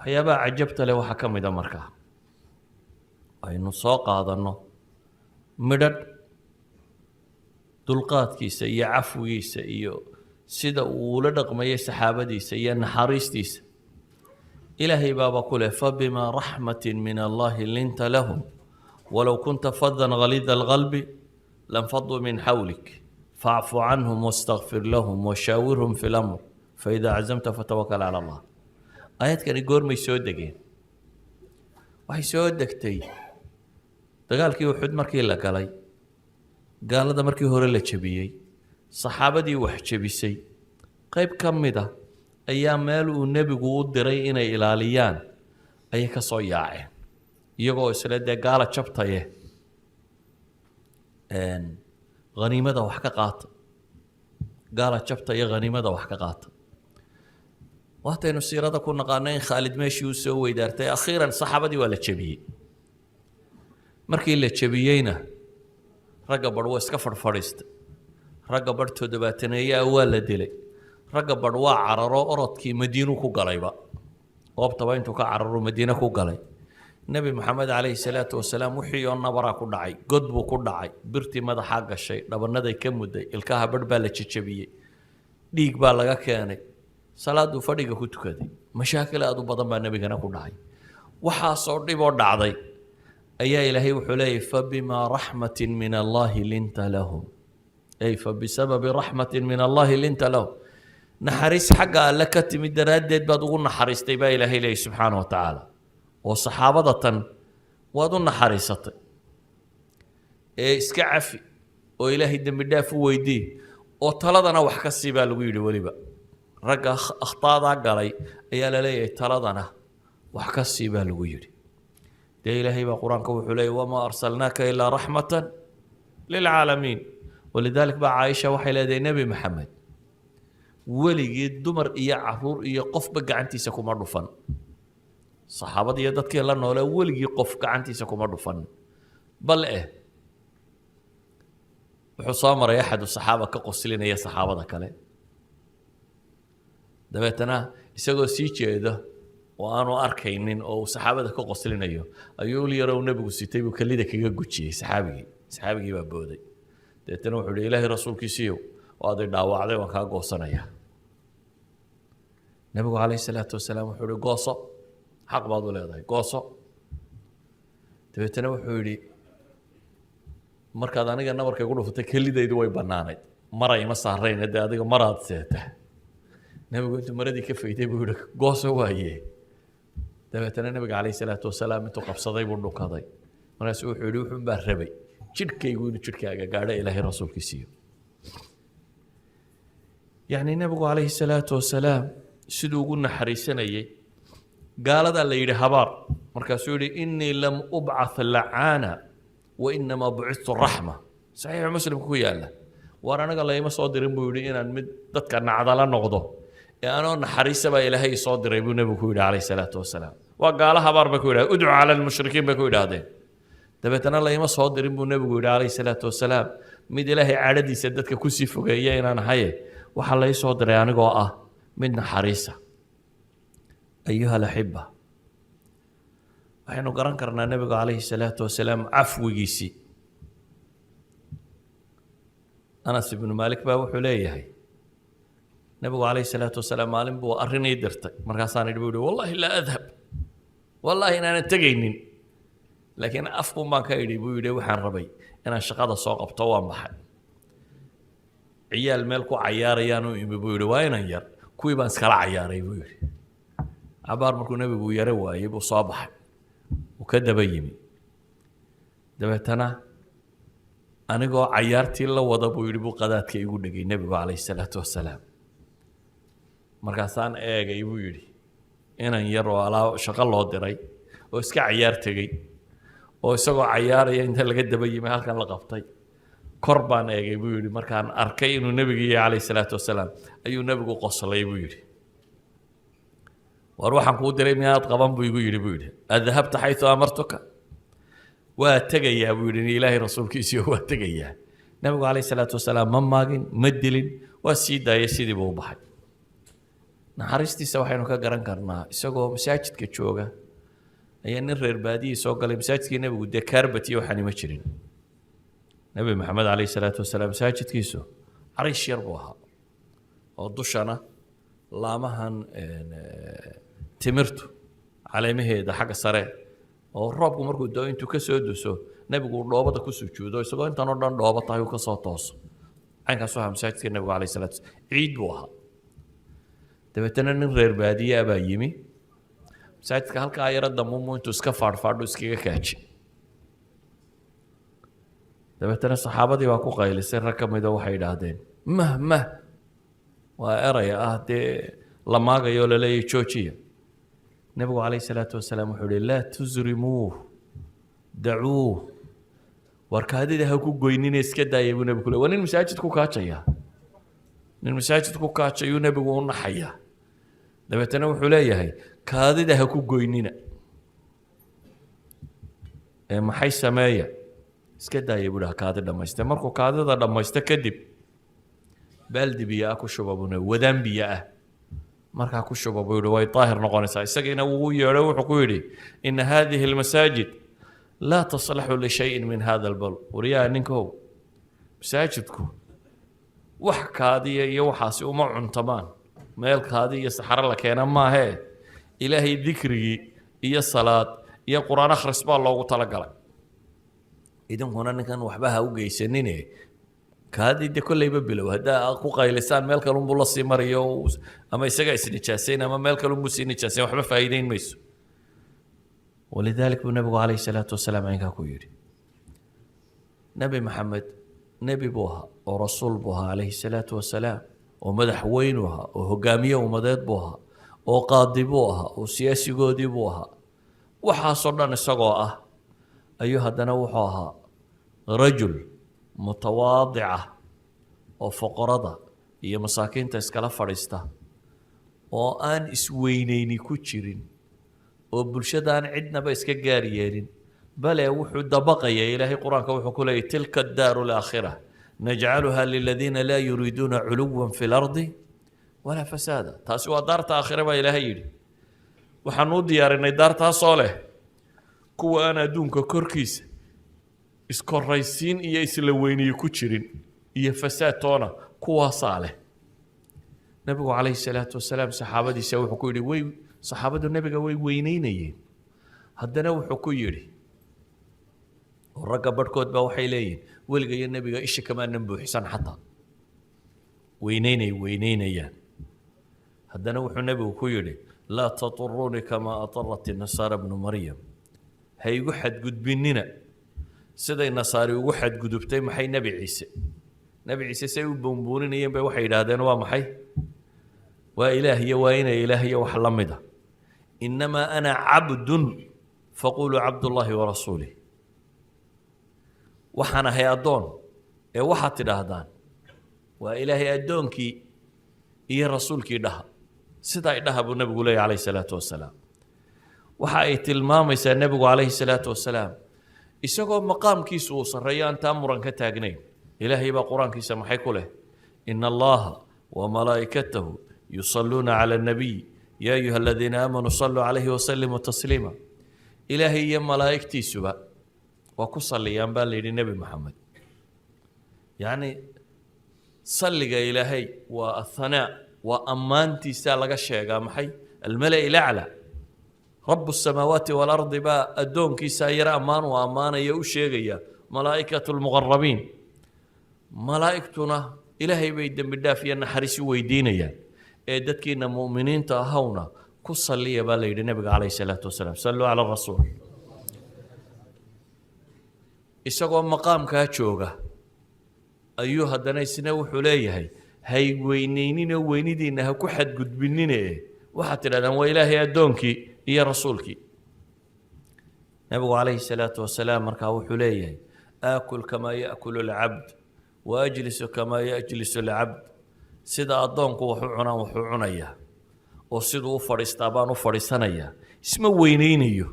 waxyaabaha cajabta leh waxaa ka mid a markaa aynu soo qaadanno midhadh dulqaadkiisa iyo cafwigiisa iyo sida uu ula dhaqmayay saxaabadiisa iyo naxariistiisa ilaahay baaba ku leh fabimaa raxmatin min allahi linta lahum walow kunta fadan ghalida alqalbi lanfaduu min xawlik facfu canhum wastakfir lahum washaawirhum fi lamr faida cazamta fatawakal cala allah aayadkani goormay soo degeen waxay soo degtay dagaalkii uxud markii la galay gaalada markii hore la jebiyey saxaabadii wax jebisay qayb ka mid ah ayaa meel uu nebigu u diray inay ilaaliyaan ayay ka soo yaaceen iyagoo isla dee gaala jabtaye haniimada wax ka qaata gaala jabtaye haniimada wax ka qaata waataynu siirada ku naqaano in khaalid meeshii uu soo weydaartay akhiiran saxaabadii waa la jebiyey markii la jebiyeyna ragga badh waa iska fadhfadhiista ragga badh toddobaataneeyaa waa la dilay ragga badh waa cararo orodkii madiinu ku galayba goobtaba intuu ka cararo madiine ku galay nebi maxamed calayhi salaatu wasalaam wixii oo nabaraa ku dhacay god buu ku dhacay birtii madaxaa gashay dhabanaday ka mudday ilkaha badh baa la jejebiyey dhiig baa laga keenay salaaduu fadhiga ku tukaday mashaakil aad u badan baa nebigana ku dhacay waxaasoo dhib oo dhacday ayaa ilaahay wuxuu leeyahy fabimaa raxmatin min allahi linta lahum ay fabisababi raxmatin min allahi linta lahum naxariis xagga alle ka timid daraaddeed baad ugu naxariistay baa ilaahay leeyahy subxaana wa tacaala oo saxaabada tan waad u naxariisatay ee iska cafi oo ilaahay dembi dhaaf u weydii oo taladana wax ka sii baa lagu yidhi weliba ragga akhtaadaa galay ayaa la leeyahay taladana wax ka sii baa lagu yidhi dee ilaahay baa qur-aanka wuxuu leeyahy wamaa arsalnaaka ilaa raxmatan lilcaalamiin walidalik baa caaisha waxay leedahay nebi maxamed weligii dumar iyo caruur iyo qofba gacantiisa kuma dhufan saxaabada iyo dadkii la noole weligii qof gacantiisa kuma dhufan bal wuxuu soo maray axadu saxaaba ka qoslinaya saxaabada kale dabeetana isagoo sii jeeda oo aanu arkaynin oo uu saxaabada ka qoslinayo ayuu ul yarow nebigu sitay buu kelida kaga gujiyey saxaabigii baa booday dabeetana wuxuu ihi ilaahay rasuulkiisiiyow waad i dhaawacday waan kaa goosanaya nebigu calayhi salaatu wasalaam wuxuu ihi gooso xaq baad u leedahay gooso dabeetana wuxuu yidhi markaad aniga nabarka igu dhufatay kelidaydu way bannaanayd maray ma saarayna dee adiga maraad seetaa nebigu intuu maradii ka fayday buu yihi gooso waaye dabeetana nebiga calayhi salaatu wasalaam intuu qabsaday buu dhukaday markaasu wuxuu yidhi wuxuun baa rabay jidhkaygu inuu jidhkaaga gaadho ilaahay rasuulkiisiiyo yacni nebigu calayhi salaatu wasalaam siduu ugu naxariisanayay gaaladaa la yidhi habaar markaasuu yidhi innii lam ubcath lacaana wa inamaa bucidtu raxma saxiixu muslimka ku yaalla waar anaga layma soo dirin buu yidhi inaan mid dadka nacdala noqdo ee anoo naxariisa baa ilaahay soo diray buu nebigu ku yidhi calayhi salaatu wasalaam waa gaalo habaar bay ku yidhahdeen udcu cala almushrikiin bay ku yidhaahdeen dabeetana layma soo dirin buu nebigu yidhi calayhi salaatu wasalaam mid ilaahay cadhadiisa dadka kusii fogeeya inaan ahaye waxaa lay soo diray anigoo ah mid naxariisa ayuha alaxiba waxaynu garan karnaa nebigu calayhi salaatu wasalaam cafwigiisii anas ibnu maalik baa wuxuu leeyahay nebigu calayhi salaatu wasalaam maalin buu arrin ii dirtay markaasaan idhi buu yihi wallahi laa adhab wallahi inaanan tegaynin laakiin afkun baan ka idhi buu yidhi waxaan rabay inaan shaqada soo qabto waan baxay ciyaal meel ku cayaarayaan u imi buu yidhi waa inan yar kuwii baan iskala cayaaray buu yidhi cabaar markuu nebigu yaro waayey buu soo baxay uu ka daba yimi dabeetana anigoo cayaartii la wada buu yidhi buu qadaadka igu dhegay nebigu calayhi salaatu wasalaam markaasaan eegay buu yidhi inan yar oo shaqo loo diray oo iska cayaar tegey oo isagoo cayaaraya inta laga daba yimi halkan la qabtay kor baan eegay buu yidhi markaan arkay inuu nebigu yahay calayhi salaatu wasalaam ayuu nebigu qoslay buu yidhi war waxaan kuu diray miyaad qaban buu igu yidhi buu yidhi adhabta xaytu amartuka waa tegayaa buu yidhi ilaahay rasuulkiisiiyo waa tegayaa nebigu calayhi salaatu wasalaam ma maagin ma dilin waa sii daayay sidii buu u baxay naxariistiisa waxaynu ka garan karnaa isagoo masaajidka jooga ayaa nin reer baadiyi soo galay masaajidkii nebigu dee kaarbati waxaan ima jirin nebi maxamed calayhi salaatu wasalaam masaajidkiisu cariish yar buu ahaa oo dushana laamahan timirtu caleemaheeda xagga sare oo roobku markuu doo intuu ka soo duso nebigu dhoobada ku sujuudo isagoo intan oo dhan dhoobo tahay uu ka soo tooso caynkaas waxaa masaajidka nebigu calayhi salaatu wasalaam ciid buu ahaa dabeetana nin reer baadiye baa yimi masaajidka halkaa yaro damuumu intuu iska faadhfaadho iskaga kaaji dabeetana saxaabadii baa ku qaylisay rag ka mida waxay idhaahdeen mah waa eraya ah dee la maagayo la leeyahy joojiya nebigu calayhi salaatu wasalaam wuxuu ihi laa tusrimuuh dacuuh war kaadida ha ku goynine iska daaya buu nebigu ku le waa nin masaajid ku kaajaya nin masaajid ku kaajayuu nebigu u naxaya dabeetana wuxuu leeyahay kaadida ha ku goynina ee maxay sameeya iska daaya buu dhaha kaadi dhammayste markuu kaadida dhammaysto kadib baaldi biyo ah ku shuba buu nebigu wadaan biyo ah markaa ku shuba buu yihi way daahir noqonaysaa isagiina wuu yeedho wuxuu ku yidhi ina hadihi almasaajid laa taslaxu lishayin min hada albal wariyaha ninkow masaajidku wax kaadiya iyo waxaasi uma cuntamaan meel kaadi iyo saxaro la keena maahee ilaahay dikrigii iyo salaad iyo qur-aan akhris baa loogu talagalay idinkuna ninkan waxba ha u geysanine kaadii de kollayba bilow haddaa ku qaylisaan meel kalunbuu la sii marayo ama isagaa isnijaasayn ama meel kalunbuu sii nijaasayn waxba faa'iidayn mayso walidalik buu nebigu calayhi salaatu wasalaam aynkaa ku yidhi nebi maxamed nebi buu ahaa oo rasuul buu ahaa calayhi salaatu wasalaam oo madaxweynu ahaa oo hogaamiye ummadeed buu ahaa oo qaadi buu ahaa oo siyaasigoodii buu ahaa waxaasoo dhan isagoo ah ayuu haddana wuxuu ahaa rajul mutawaadica oo foqorada iyo masaakiinta iskala fadhiista oo aan isweyneyni ku jirin oo bulshada aan cidnaba iska gaar yeelin bale wuxuu dabaqaya ilaahay qur-aanka wuxuu ku leeyahy tilka addaaru alaakhira najcaluha liladiina laa yuriiduuna culuwan fi lardi walaa fasaada taasi waa daarta aakhire baa ilaahay yidhi waxaan u diyaarinay daartaasoo leh kuwa aan adduunka korkiisa iskoraysiin iyo isla weyniye ku jirin iyo fasaad toona kuwaasaa leh nebigu calayhi salaatu wasalaam saxaabadiisa wuxuu ku yidhi way saxaabadu nebiga way weyneynayeen haddana wuxuu ku yidhi oo ragga barhkood baa waxay leeyihin weliga iyo nebiga isha kamaanan buuxsan xataa weyneynayaan haddana wuxuu nebigu ku yidhi laa taturuunii kamaa atarat nasaara bnu maryam ha igu xadgudbinina siday nasaari ugu xadgudubtay maxay nebi ciise say u buunbuuninayeen bay waxay yidhaahdeen waa maxay waa ilaah iyo waa inay ilaah iyo wax la mida inamaa ana cabdun faquluu cabdullaahi warasuulih waxaan ahay addoon ee waxaad tidhaahdaan waa ilaahay addoonkii iyo rasuulkii dhaha sidaa idhaha buu nebigu leeyahy calayhi salaatu wasalaam waxa ay tilmaamaysaa nebigu calayhi salaatu wasalaam isagoo maqaamkiisu uu sarreeyo aan taa muran ka taagnayn ilaahay baa qur-aankiisa maxay ku leh ina allaha wamalaa'ikatahu yusalluuna cala annabiy yaa ayuha aladiina aamanuu salluu calayhi wasallimuu tasliima ilaahay iyo malaa'igtiisuba waa ku salliyaan baa la yidhi nebi maxamed yacni salliga ilaahay waa athanaa waa ammaantiisaa laga sheegaa maxay almala-i lacla rabu الsamaawaati waalardi baa addoonkiisaa yaro ammaan uu ammaanaya u sheegaya malaa'ikatu lmuqarabiin malaa'igtuna ilaahay bay dembi dhaaf iyo naxariis u weydiinayaan ee dadkiina mu'miniinta ahowna ku salliya baa la yidhi nebiga calayhi salaatu wasalaam salluu cala rasuul isagoo maqaamkaa jooga ayuu haddana isna wuxuu leeyahay hay weyneyninoo weynidiinna ha ku xadgudbinine waxaad tidhahdaan waa ilaahay addoonkii iyo rasuulkii nebigu calayhi salaatu wasalaam markaa wuxuu leeyahay aakul kamaa yaakulu alcabd wa ajlisu kamaa yajlisu alcabd sida addoonku waxu cunaan waxuu cunayaa oo siduu u fadhiistaa baan u fadhiisanayaa isma weyneynayo